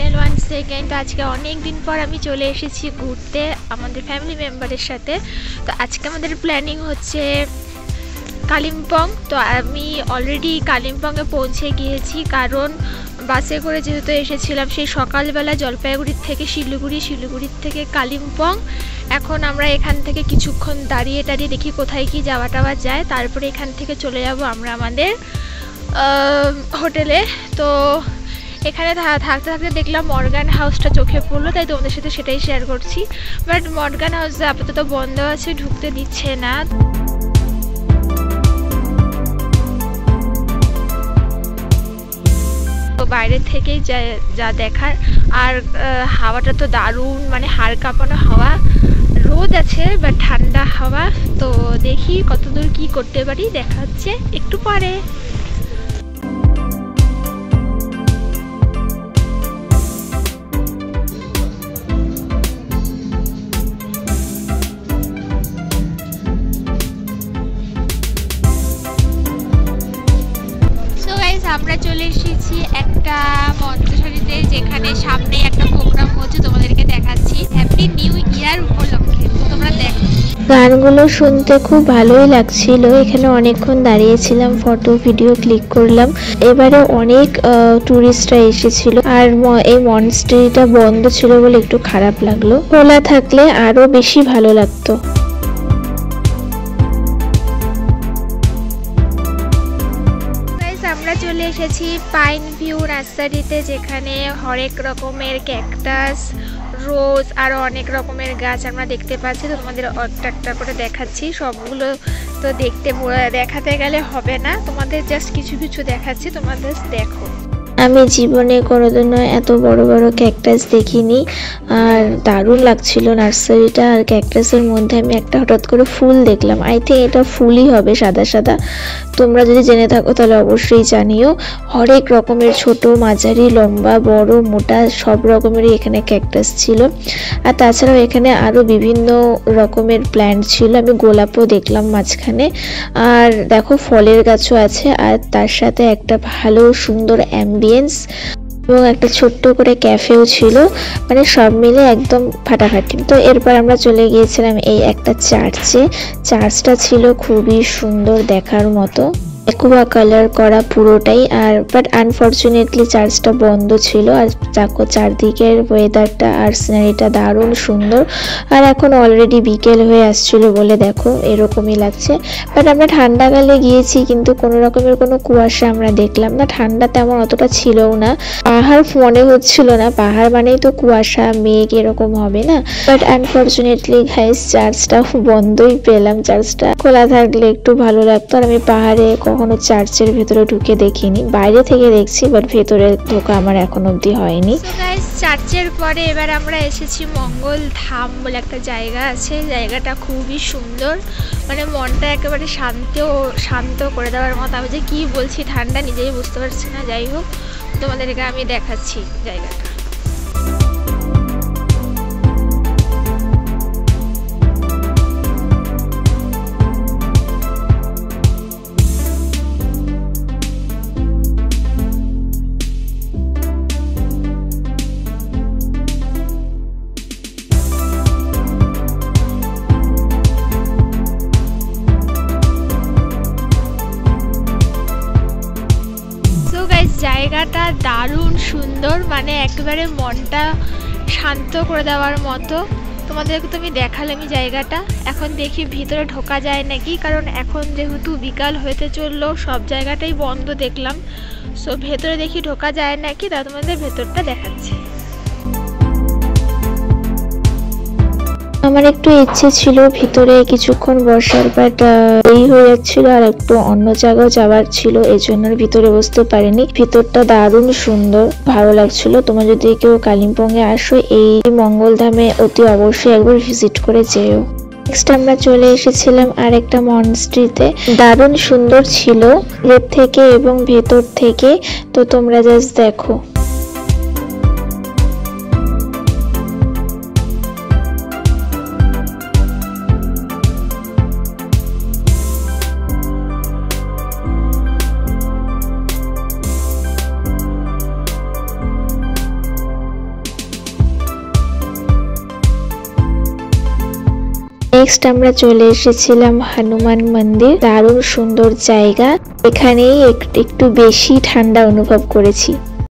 Channel 1 second. আজকে অনেক দিন পর আমি চলে এসেছি ঘুরতে আমাদের ফ্যামিলি মেম্বারের সাথে। তো আজকে আমাদের প্ল্যানিং হচ্ছে কালিম্পং। তো আমি অলরেডি কালিম্পংয়ে পৌঁছে গিয়েছি, কারণ বাসে করে যেহেতু এসেছিলাম সেই সকালবেলা জলপাইগুড়ির থেকে শিলিগুড়ির থেকে কালিম্পং। এখন আমরা এখান থেকে কিছুক্ষণ দাঁড়িয়ে দেখি কোথায় কি যাওয়া টাওয়া যায়, তারপরে এখান থেকে চলে যাব আমরা আমাদের হোটেলে। তো এখানে থাকতে দেখলাম মর্গান হাউসটা চোখে পড়লো, তাই তোমাদের সাথে সেটাই শেয়ার করছি। বাট মর্গান হাউস আপাতত বন্ধ আছে, ঢুকতে দিচ্ছে না। তো বাইরে থেকেই যা দেখার, আর হাওয়াটা তো দারুণ, মানে হাড় কাঁপানো হাওয়া। রোদ আছে বাট ঠান্ডা হাওয়া। তো দেখি কতদূর কি করতে পারি, দেখা হচ্ছে একটু পরে। আমরা চলে এসেছি একটা মঞ্চশাড়িতে, যেখানে সামনে একটা প্রোগ্রাম হচ্ছে, তোমাদেরকে দেখাচ্ছি। হ্যাপি নিউ ইয়ার উপলক্ষে তোমরা দেখো। গানগুলো শুনতে খুব ভালোই লাগছিল। এখানে অনেকক্ষণ দাঁড়িয়েছিলাম, ফটো ভিডিও ক্লিক করলাম। এবারে অনেক টুরিস্টরা এসেছিল, আর এই মনস্ট্রিটা বন্ধ ছিল বলে একটু খারাপ লাগলো। খোলা থাকলে আরো বেশি ভালো লাগতো। আমরা চলে এসেছি পাইন ভিউ নার্সারিতে, যেখানে হরেক রকমের ক্যাকটাস, রোজ আর অনেক রকমের গাছ আমরা দেখতে পাচ্ছি। তো তোমাদের একটা করে দেখাচ্ছি। সবগুলো তো দেখাতে গেলে হবে না, তোমাদের জাস্ট কিছু দেখাচ্ছি, তোমাদের দেখো। আমি জীবনে কোনোদিনও এত বড় বড় ক্যাকটাস দেখিনি, আর দারুণ লাগছিল নার্সারিটা। আর ক্যাকটাসের মধ্যে আমি একটা হঠাৎ করে ফুল দেখলাম। আই থিঙ্ক এটা ফুলই হবে, সাদা সাদা। তোমরা যদি জেনে থাকো তাহলে অবশ্যই জানিও। হরেক রকমের ছোট, মাঝারি, লম্বা, বড়, মোটা সব রকমেরই এখানে ক্যাকটাস ছিল। আর তাছাড়াও এখানে আরও বিভিন্ন রকমের প্ল্যান্ট ছিল। আমি গোলাপও দেখলাম মাঝখানে। আর দেখো ফলের গাছও আছে, আর তার সাথে একটা ভালো সুন্দর এবং একটা ছোট্ট করে ক্যাফেও ছিল। মানে সব মিলে একদম ফাটাফাটি। তো এরপর আমরা চলে গিয়েছিলাম এই একটা চার্চটা ছিল খুবই সুন্দর দেখার মতো, একুয়া কালার করা পুরোটাই। আর বাট আনফর্চুনেটলি চার্চটা বন্ধ ছিল। আর দেখো চারদিকের ওয়েদারটা আর সিনারিটা দারুণ সুন্দর। আর এখন অলরেডি বিকেল হয়ে আসছিল বলে দেখো এরকমই লাগছে। বাট আমরা ঠান্ডাকালে গিয়েছি, কিন্তু কোনো রকমের কোনো কুয়াশা আমরা দেখলাম না। ঠান্ডা তেমন অতটা ছিলও না। পাহাড় মনে হচ্ছিল না, পাহাড় মানেই তো কুয়াশা মেঘ এরকম হবে না। বাট আনফর্চুনেটলি গাইস চার্চটা বন্ধই পেলাম। চার্চটা খোলা থাকলে একটু ভালো লাগতো। আর আমি পাহাড়ে কখনো চার্চের ভেতরে ঢুকে দেখিনি, বাইরে থেকে দেখছি, বাট ভেতরে ঢোকা আমার এখন অবধি হয়নি। চার্চের পরে এবার আমরা এসেছি মঙ্গল ধাম বলে একটা জায়গা আছে। জায়গাটা খুবই সুন্দর, মানে মনটা একেবারে শান্ত করে দেওয়ার মতো। আমি যে কি বলছি, ঠান্ডা নিজেই বুঝতে পারছি না। যাই হোক, তোমাদেরকে আমি দেখাচ্ছি জায়গাটা। জায়গাটা দারুণ সুন্দর, মানে একেবারে মনটা শান্ত করে দেওয়ার মতো। তোমাদেরকে তো আমি দেখালামই জায়গাটা। এখন দেখি ভিতরে ঢোকা যায় নাকি, কারণ এখন যেহেতু বিকাল হতে চললো, সব জায়গাটাই বন্ধ দেখলাম। সো ভেতরে দেখি ঢোকা যায় নাকি, তা তোমাদের ভেতরটা দেখাচ্ছি। আমার একটু ইচ্ছে ছিল ভিতরে কিছুক্ষণ বসার, বাট এই হয়ে যাচ্ছিল আর একটু অন্য জায়গাও যাওয়ার ছিল, এই জন্য ভিতরে বসতে পারিনি। ভিতরটা দারুণ সুন্দর, ভালো লাগছিল। তোমরা যদি কেউ কালিম্পং এ আসো, এই মঙ্গলধামে অতি অবশ্যই একবার ভিজিট করে যেও। নেক্সট আমরা চলে এসেছিলাম আর একটা মনস্ট্রিতে। দারুণ সুন্দর ছিল এর থেকে এবং ভেতর থেকে। তো তোমরা জাস্ট দেখো। নেক্সট আমরা চলে এসেছিলাম হনুমান মন্দির। দারুণ সুন্দর জায়গা, এখানেই একটু বেশি ঠান্ডা অনুভব করেছি।